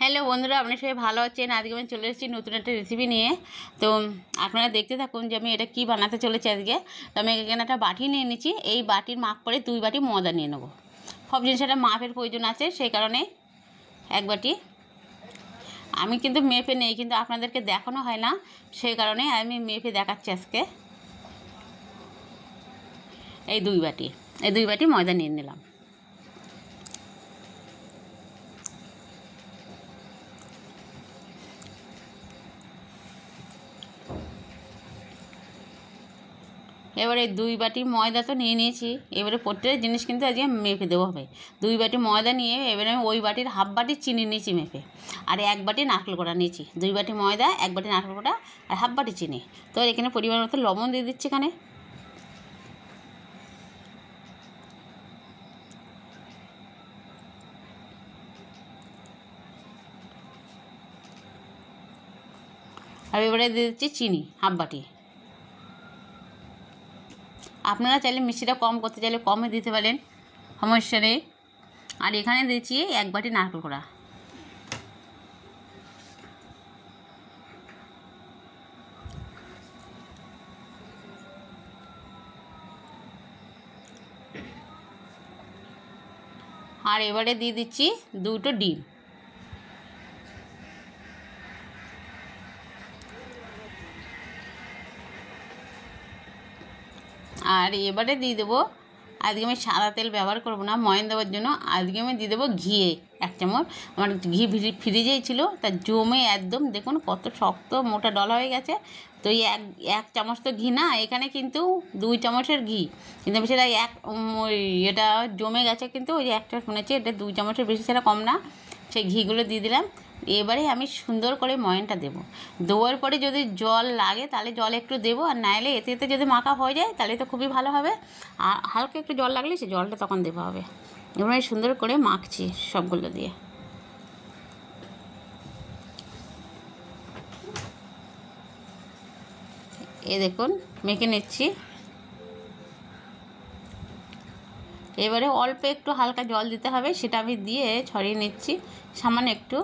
Hello বন্ধুরা, আপনি সবাই ভালো আছেন। আজকে আমি চলে এসেছি নতুন একটা রেসিপি নিয়ে। তো আপনারা দেখতে থাকুন যে আমি এটা কী বানাতে চলেছি আজকে। তো আমি এখানে একটা বাটি নিয়ে নিচ্ছি। এই বাটির মাপ করে 2 বাটি ময়দা নিয়ে নেবো। সব জিনিসটা মাপের প্রয়োজন আছে, সেই কারণে 1 বাটি। আমি কিন্তু মেপে নেই, কিন্তু আপনাদেরকে দেখানো হয় না, সেই কারণে আমি মেপে দেখাচ্ছি আজকে। এই 2 বাটি ময়দা নিয়ে নিলাম। এবারে 2 বাটি ময়দা তো নিয়ে নিয়েছি। এবারে প্রত্যেকটা জিনিস কিন্তু আজকে মেপে দেওয়া হবে। 2 বাটি ময়দা নিয়ে এবারে আমি ওই বাটির হাফ বাটি চিনি নিয়েছি মেপে, আর 1 বাটি নারকেল কোড়া নিয়েছি। 2 বাটি ময়দা, 1 বাটি নারকেল কোড়া আর হাফ বাটি চিনি। তো এখানে পরিমাণ মতো লবণ দিয়ে দিচ্ছি এখানে। আর এবারে দিয়ে দিচ্ছি চিনি হাফ বাটি। আপনারা চাইলে মিষ্টিটা কম করতে চাইলে কমে দিতে পারেন, সমস্যা নেই। আর এখানে দিচ্ছি 1 বাটি নারকেল কোড়া। আর এবারে দিয়ে দিচ্ছি 2টো ডিম। আর এবারে দিয়ে দেবো, আজকে আমি সাদা তেল ব্যবহার করব না ময়ন দেওয়ার জন্য। আজকে আমি দিয়ে দেবো ঘি 1 চামচ। আমার ঘি ফ্রিজেই ছিল, তা জমে একদম দেখুন কত শক্ত মোটা ডলা হয়ে গেছে। তো এই এক চামচ তো ঘি না, এখানে কিন্তু 2 চামচের ঘি, কিন্তু আমি সেটা এটা জমে গেছে। কিন্তু ওই একটা শুনেছি এটা 2 চামচের বেশি, সেটা কম না। সেই ঘিগুলো দিয়ে দিলাম। এবারে আমি সুন্দর করে ময়নটা দেবো। দেওয়ার পরে যদি জল লাগে তাহলে জল একটু দেবো, আর নাইলে এতে এতে যদি মাখা হয়ে যায় তাহলে তো খুবই ভালো হবে। আর হালকা একটু জল লাগলে সে জলটা তখন দেওয়া হবে। এবার সুন্দর করে মাখছি সবগুলো দিয়ে। এ দেখুন মেখে নিচ্ছি। এবারে অল্প একটু হালকা জল দিতে হবে, সেটা আমি দিয়ে ছড়িয়ে নিচ্ছি সামান্য একটু।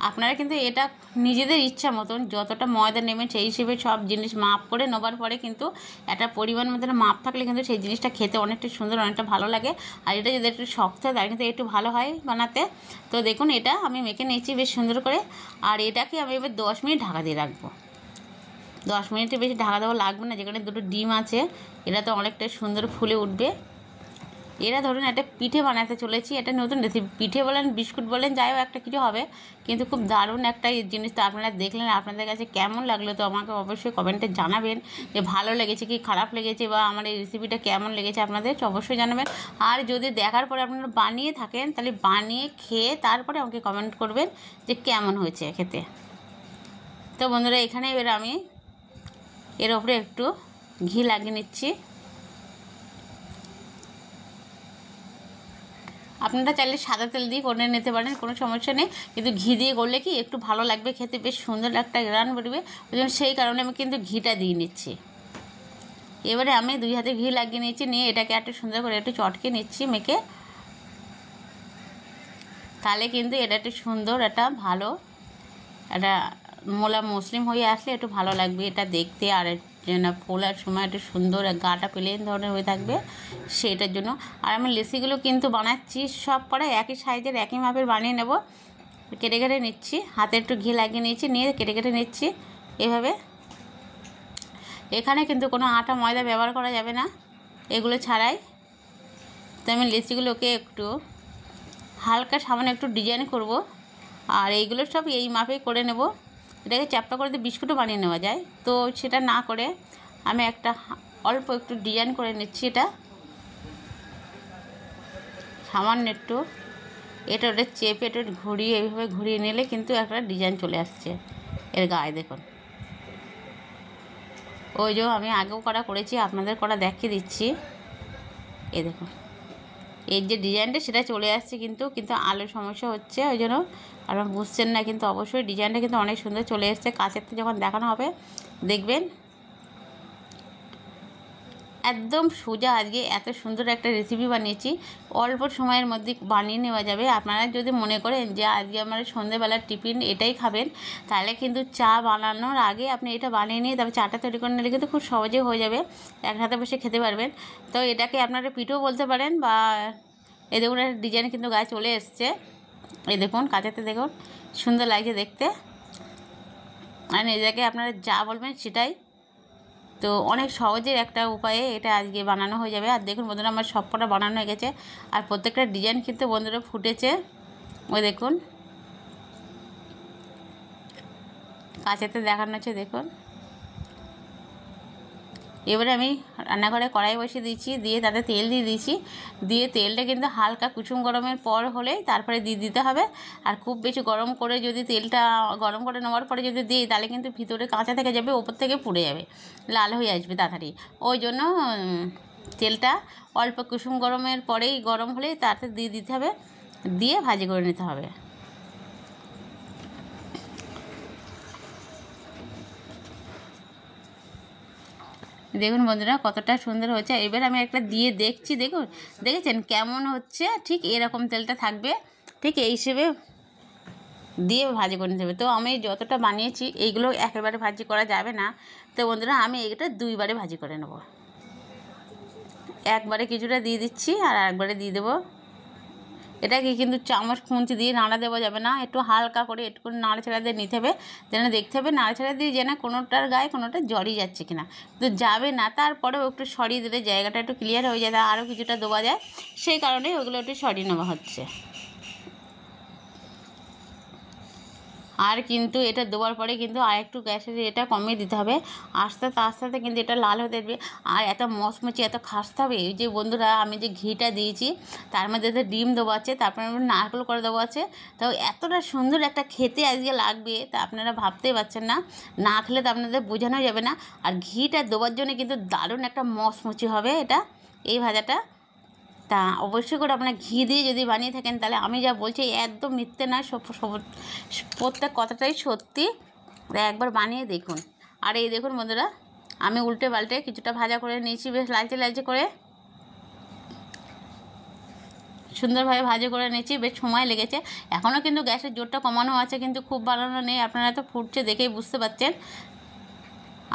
আপনারা কিন্তু এটা নিজেদের ইচ্ছা মতন যতটা ময়দা নেবেন সেই হিসেবে সব জিনিস মাপ করে নেবার পরে কিন্তু একটা পরিমাণ মতন মাপ থাকলে কিন্তু সেই জিনিসটা খেতে অনেকটা সুন্দর, অনেকটা ভালো লাগে। আর এটা যদি একটু শক্ত হয় তাহলে কিন্তু একটু ভালো হয় বানাতে। তো দেখুন এটা আমি মেখে নিয়েছি বেশ সুন্দর করে। আর এটাকে আমি এবার 10 মিনিট ঢাকা দিয়ে রাখবো। 10 মিনিটের বেশি ঢাকা দেওয়া লাগবে না, যেখানে 2টো ডিম আছে এটা তো অনেকটা সুন্দর ফুলে উঠবে। এরা ধরুন একটা পিঠে বানাতে চলেছি, এটা নতুন রেসিপি। পিঠে বলেন, বিস্কুট বলেন, যাই হোক একটা কিছু হবে, কিন্তু খুব দারুণ একটা জিনিস। তো আপনারা দেখলেন, আপনাদের কাছে কেমন লাগলো তো আমাকে অবশ্যই কমেন্টে জানাবেন যে ভালো লেগেছে কি খারাপ লেগেছে, বা আমার এই রেসিপিটা কেমন লেগেছে আপনাদের অবশ্যই জানাবেন। আর যদি দেখার পরে আপনারা বানিয়ে থাকেন তাহলে বানিয়ে খেয়ে তারপরে আমাকে কমেন্ট করবেন যে কেমন হয়েছে খেতে। তো বন্ধুরা, এখানে এবার আমি এর ওপরে একটু ঘি লাগিয়ে নিচ্ছি। আপনারা চাইলে সাদা তেল দিয়ে করে নিতে পারেন, কোনো সমস্যা নেই, কিন্তু ঘি দিয়ে করলে কি একটু ভালো লাগবে খেতে, বেশ সুন্দর একটা গ্রান বেরোবে। ওই জন্য সেই কারণে আমি কিন্তু ঘিটা দিয়ে নিচ্ছি। এবারে আমি 2 হাতে ঘি লাগিয়ে নিচ্ছি, নিয়ে এটাকে একটু সুন্দর করে একটু চটকে নিচ্ছি মেখে। তাহলে কিন্তু এটা একটু সুন্দর, একটা ভালো একটা মোলা মুসলিম হয়ে আসলে একটু ভালো লাগবে এটা দেখতে। আর যেন ফোলার সময় একটু সুন্দর গাটা প্লেন ধরনের হয়ে থাকবে সেটার জন্য। আর আমি লেচিগুলো কিন্তু বানাচ্ছি সব কটা একই সাইজের একই মাপের বানিয়ে নেব। কেটে কেটে নিচ্ছি, হাতে একটু ঘি লাগিয়ে নিয়েছি, নিয়ে কেটে কেটে নিচ্ছি এভাবে। এখানে কিন্তু কোনো আটা ময়দা ব্যবহার করা যাবে না এগুলো ছাড়াই। তো আমি লেচিগুলোকে একটু হালকা সামান্য একটু ডিজাইন করব, আর এইগুলো সব এই মাপেই করে নেব। এটাকে চ্যাপ্টা করে দিয়ে বিস্কুটও বানিয়ে নেওয়া যায়, তো সেটা না করে আমি একটা অল্প একটু ডিজাইন করে নিচ্ছি। এটা সামান্য একটু এটা ওটা চেপে একটু ঘুরিয়ে এইভাবে ঘুরিয়ে নিলে কিন্তু একটা ডিজাইন চলে আসছে এর গায়ে। দেখুন ওই যে আমি আগেও করা করেছি, আপনাদের করা দেখিয়ে দিচ্ছি। এ দেখুন এর যে ডিজাইনটা সেটা চলে আসছে, কিন্তু আলোর সমস্যা হচ্ছে ওই জন্য আপনারা বুঝছেন না, কিন্তু অবশ্যই ডিজাইনটা কিন্তু অনেক সুন্দর চলে এসছে। কাছের থেকে যখন দেখানো হবে দেখবেন একদম সোজা আজকে এত সুন্দর একটা রেসিপি বানিয়েছি, অল্প সময়ের মধ্যে বানিয়ে নেওয়া যাবে। আপনারা যদি মনে করেন যে আজকে আমার সন্ধ্যেবেলার টিফিন এটাই খাবেন, তাহলে কিন্তু চা বানানোর আগে আপনি এটা বানিয়ে নিয়ে তারপর চাটা তৈরি করে নিলে কিন্তু খুব সহজে হয়ে যাবে, এক হাতে বসে খেতে পারবেন। তো এটাকে আপনারা পিঠেও বলতে পারেন, বা এই দেখুন একটা ডিজাইন কিন্তু গায়ে চলে এসছে, এই দেখুন কাঁচাতে দেখুন সুন্দর লাগছে দেখতে। আর এটাকে আপনারা যা বলবেন সেটাই। তো অনেক সহজের একটা উপায়ে এটা আজকে বানানো হয়ে যাবে। আর দেখুন বন্ধুরা আমার সবকটা বানানো হয়ে গেছে, আর প্রত্যেকটা ডিজাইন কিন্তু বন্ধুরা ফুটেছে, ওই দেখুন কাছেতে দেখানো হচ্ছে দেখুন। এবারে আমি রান্নাঘরে কড়াই বসিয়ে দিয়েছি, দিয়ে তাতে তেল দিয়ে দিয়েছি, দিয়ে তেলটা কিন্তু হালকা কুসুম গরমের পর হলেই তারপরে দিয়ে দিতে হবে। আর খুব বেশি গরম করে যদি তেলটা গরম করে নেওয়ার পরে যদি দিই তাহলে কিন্তু ভিতরে কাঁচা থেকে যাবে, ওপর থেকে পুড়ে যাবে, লাল হয়ে আসবে তাড়াতাড়ি। ওই জন্য তেলটা অল্প কুসুম গরমের পরেই গরম হলেই তাতে দিয়ে দিতে হবে, দিয়ে ভাজি করে নিতে হবে। দেখুন বন্ধুরা কতটা সুন্দর হয়েছে। এবার আমি একটা দিয়ে দেখছি, দেখুন দেখেছেন কেমন হচ্ছে, ঠিক এরকম তেলটা থাকবে, ঠিক এই হিসেবে দিয়ে ভাজি করে নিতে হবে। তো আমি যতটা বানিয়েছি এইগুলো একেবারে ভাজি করা যাবে না, তো বন্ধুরা আমি এটা দুইবারে ভাজি করে নেব। একবারে কিছুটা দিয়ে দিচ্ছি আর একবারে দিয়ে দেবো। এটাকে কিন্তু চামচ খুন্তি দিয়ে নাড়া দেওয়া যাবে না, একটু হালকা করে একটু নাড়াচাড়া দিয়ে নিতে হবে, যেন দেখতে হবে নাড়াচাড়া দিয়ে যেন কোনোটার গায়ে কোনোটা জড়ি যাচ্ছে কিনা। তো যাবে না, তারপরেও একটু সরিয়ে দিলে জায়গাটা একটু ক্লিয়ার হয়ে যায়, আরও কিছুটা দেওয়া যায়, সেই কারণেই ওগুলো একটু সরিয়ে নেওয়া হচ্ছে। আর কিন্তু এটা দেওয়ার পরে কিন্তু আর একটু গ্যাসের এটা কমিয়ে দিতে হবে, আস্তে আস্তে কিন্তু এটা লাল হতে দেবে। আর এত মচমচে এত খাসতে হবে। এই যে বন্ধুরা আমি যে ঘিটা দিয়েছি তার মধ্যে তো ডিম দেওয়া আছে, তারপরে নারকেল করে দেওয়া আছে, তো এতটা সুন্দর একটা খেতে আজকে লাগবে তা আপনারা ভাবতেই পারছেন না, না খেলে তো আপনাদের বোঝানো যাবে না। আর ঘিটা দেওয়ার জন্য কিন্তু দারুণ একটা মচমচে হবে এটা, এই ভাজাটা। তা অবশ্যই করে আপনার ঘি দিয়ে যদি বানিয়ে থাকেন তাহলে আমি যা বলছি একদম মিথ্যে না, প্রত্যেক কথাটাই সত্যি, একবার বানিয়ে দেখুন। আর এই দেখুন বন্ধুরা আমি উল্টে পাল্টে কিছুটা ভাজা করে নিয়েছি, বেশ লালচে লালচে করে সুন্দরভাবে ভাজা করে নিয়েছি, বেশ সময় লেগেছে। এখনও কিন্তু গ্যাসের জোরটা কমানো আছে, কিন্তু খুব বাড়ানো নেই, আপনারা তো ফুটছে দেখেই বুঝতে পারছেন।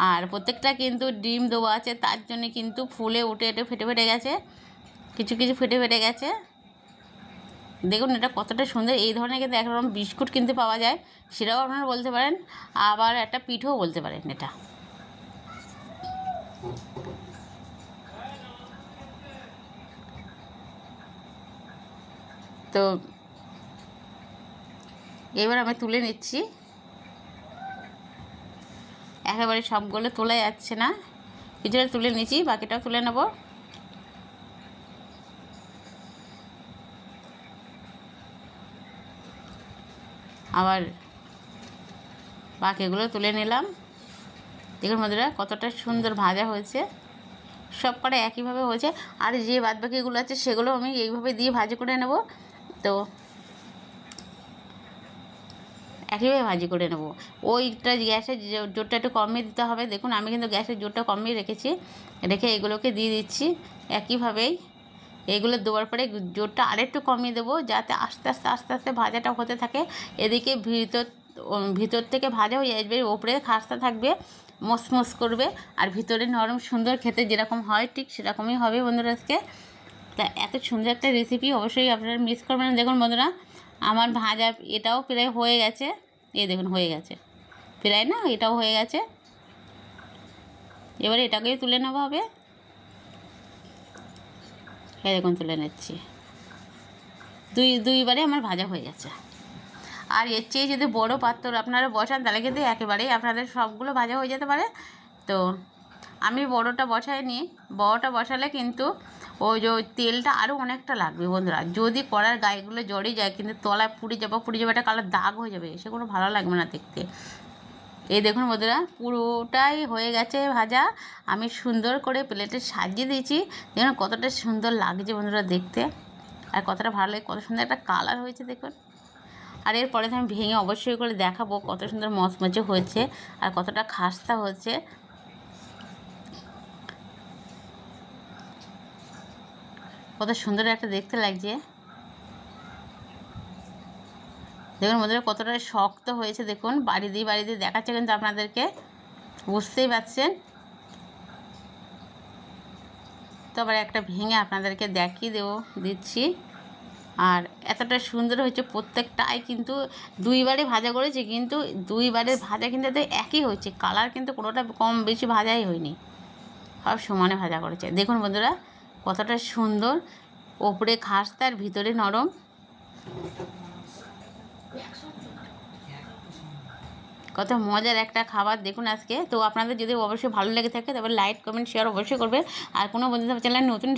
আর প্রত্যেকটা কিন্তু ডিম দেওয়া আছে, তার জন্য কিন্তু ফুলে উঠে একটু ফেটে ফেটে গেছে, কিছু কিছু ফেটে ফেটে গেছে। দেখুন এটা কতটা সুন্দর। এই ধরনের কিন্তু একরকম বিস্কুট কিনতে পাওয়া যায়, সেটাও আপনারা বলতে পারেন, আবার একটা পিঠেও বলতে পারেন এটা। তো এবার আমি তুলে নিচ্ছি, একেবারে সবগুলো তোলা যাচ্ছে না, কিছুটা তুলে নিচ্ছি, বাকিটাও তুলে নেব। আবার বাকিগুলো তুলে নিলাম। দেখুন বন্ধুরা কতটা সুন্দর ভাজা হয়েছে, সব কটা একইভাবে হয়েছে। আর যে বাদবাকিগুলো আছে সেগুলো আমি এইভাবে দিয়ে ভাজি করে নেব, তো একইভাবে ভাজি করে নেব। ওইটা গ্যাসের জোরটা একটু কমিয়ে দিতে হবে। দেখুন আমি কিন্তু গ্যাসের জোরটা কমিয়ে রেখেছি, রেখে এগুলোকে দিয়ে দিচ্ছি একইভাবেই। এগুলো দেওয়ার পরে জোরটা আরেকটু কমিয়ে দেবো, যাতে আস্তে আস্তে ভাজাটা হতে থাকে। এদিকে ভিতর থেকে ভাজা হয়ে আসবে, ওপরে খাস্তা থাকবে, মসমস করবে, আর ভিতরে নরম সুন্দর, খেতে যেরকম হয় ঠিক সেরকমই হবে বন্ধুরা আজকে। তা এত সুন্দর একটা রেসিপি অবশ্যই আপনারা মিস করবেন না। দেখুন বন্ধুরা আমার ভাজা এটাও প্রায় হয়ে গেছে, এই দেখুন হয়ে গেছে প্রায়, না এটাও হয়ে গেছে। এবারে এটাকেই তুলে নেওয়া হবে, এই দেখুন তুলে নিচ্ছি। দুইবারে আমার ভাজা হয়ে গেছে। আর এর চেয়ে যদি বড়ো পাত্র আপনারা বসান তাহলে কিন্তু একেবারেই আপনাদের সবগুলো ভাজা হয়ে যেতে পারে। তো আমি বড়োটা বসাইনি, বড়োটা বসালে কিন্তু ওই যে তেলটা আরও অনেকটা লাগবে বন্ধুরা। যদি কড়ার গায়েগুলো জড়ে যায় কিন্তু তলায় পুড়ে যাবে, একটা কালার দাগ হয়ে যাবে, সেগুলো ভালো লাগবে না দেখতে। এই দেখুন বন্ধুরা পুরোটাই হয়ে গেছে ভাজা, আমি সুন্দর করে প্লেটে সাজিয়ে দিয়েছি। দেখুন কতটা সুন্দর লাগছে বন্ধুরা দেখতে, আর কতটা ভালো লাগে, কত সুন্দর একটা কালার হয়েছে দেখুন। আর এরপরে আমি ভেঙে অবশ্যই করে দেখাবো কত সুন্দর মচমচে হয়েছে আর কতটা খাস্তা হয়েছে। কত সুন্দর একটা দেখতে লাগছে। দেখুন বন্ধুরা কতটা শক্ত হয়েছে, দেখুন বাড়ি দিয়ে দেখাচ্ছে কিন্তু আপনাদেরকে, বুঝতেই পারছেন। তো আবার একটা ভেঙে আপনাদেরকে দেখিয়ে দিচ্ছি। আর এতটা সুন্দর হয়েছে, প্রত্যেকটাই কিন্তু দুইবারে ভাজা করেছি, কিন্তু দুইবারের ভাজা কিন্তু একই হয়েছে, কালার কিন্তু কোনোটা কম বেশি ভাজাই হয়নি, সব সমানে ভাজা করেছে। দেখুন বন্ধুরা কতটা সুন্দর, ওপরে খাস্তা আর ভিতরে নরম। কত মজার একটা খাবার দেখুন আজকে। তো আপনাদের যদি অবশ্যই ভালো লেগে থাকে তবে লাইক কমেন্ট শেয়ার অবশ্যই করবে। আর কোনো বন্ধু চ্যানেল নতুন